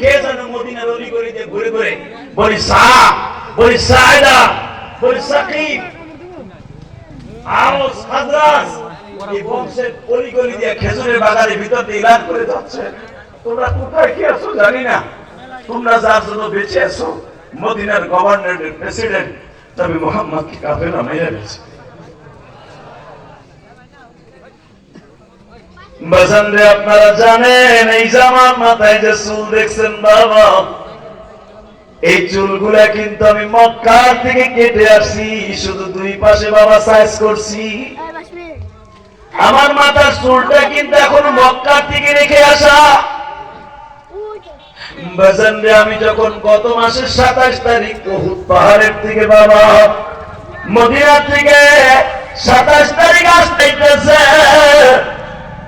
কে যেন মদিনার অলিগলিতে ঘুরে ঘুরে বলি সাহ, বলি সায়দা, বলি সাকিব, আওস, খাজরাজ, এই বংশের অলিগলি দিয়ে খেজুরের বাগানের ভিতর দিয়ে এলান করে যাচ্ছে। তোমরা কোথায় কি আছো জানি না, তোমরা যার জন্য বেঁচে আছো মদিনার গভর্নর প্রেসিডেন্ট নবী মুহাম্মদকে কাফেররা মেরে ফেলেছে। বাজান রে, আপনারা জানেন এই জামার মাথায় যে চুল দেখছেন বাবা, এই চুলগুলা কিন্তু আমি মক্কা থেকে কেটে আসছি, শুধু দুই পাশে বাবা সাইজ করছি। আমার মাথার চুলটা কিন্তু এখন মক্কা থেকে রেখে আসা। বাজান রে, আমি যখন গত মাসের 27 তারিখ উহুদ পাহাড়ের থেকে বাবা মদিনা থেকে 27 তারিখ আসতেছে,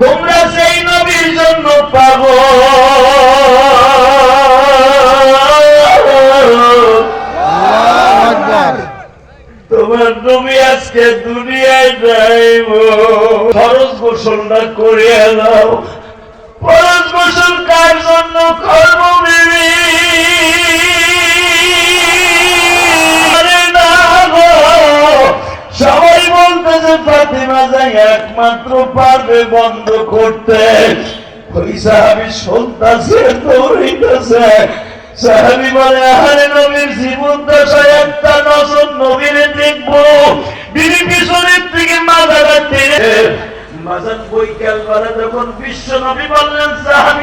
তোমরা সেই নবীর জন্য পাগল, তোমার নবী আজকে দুনিয়ায় যাইব, ফরজ গোসলটা করিয়া দাও। ফরজ গোসল কার জন্য করব বিবি? সবাই বলতেছে ফাতিমা যাই একমাত্র পারবে বন্ধ করতে। ওই সাহাবী শুনতেছে, দৌড়াইতেছে। সাহাবী বলে, আরে নবীর জীবন দশায় একটা নজর নবীরে দেখবো। বিবি পিছনের থেকে মাথাটা টেনে মাজান বৈকাল বেলা যখন বিশ্ব নবী বললেন সাহাবী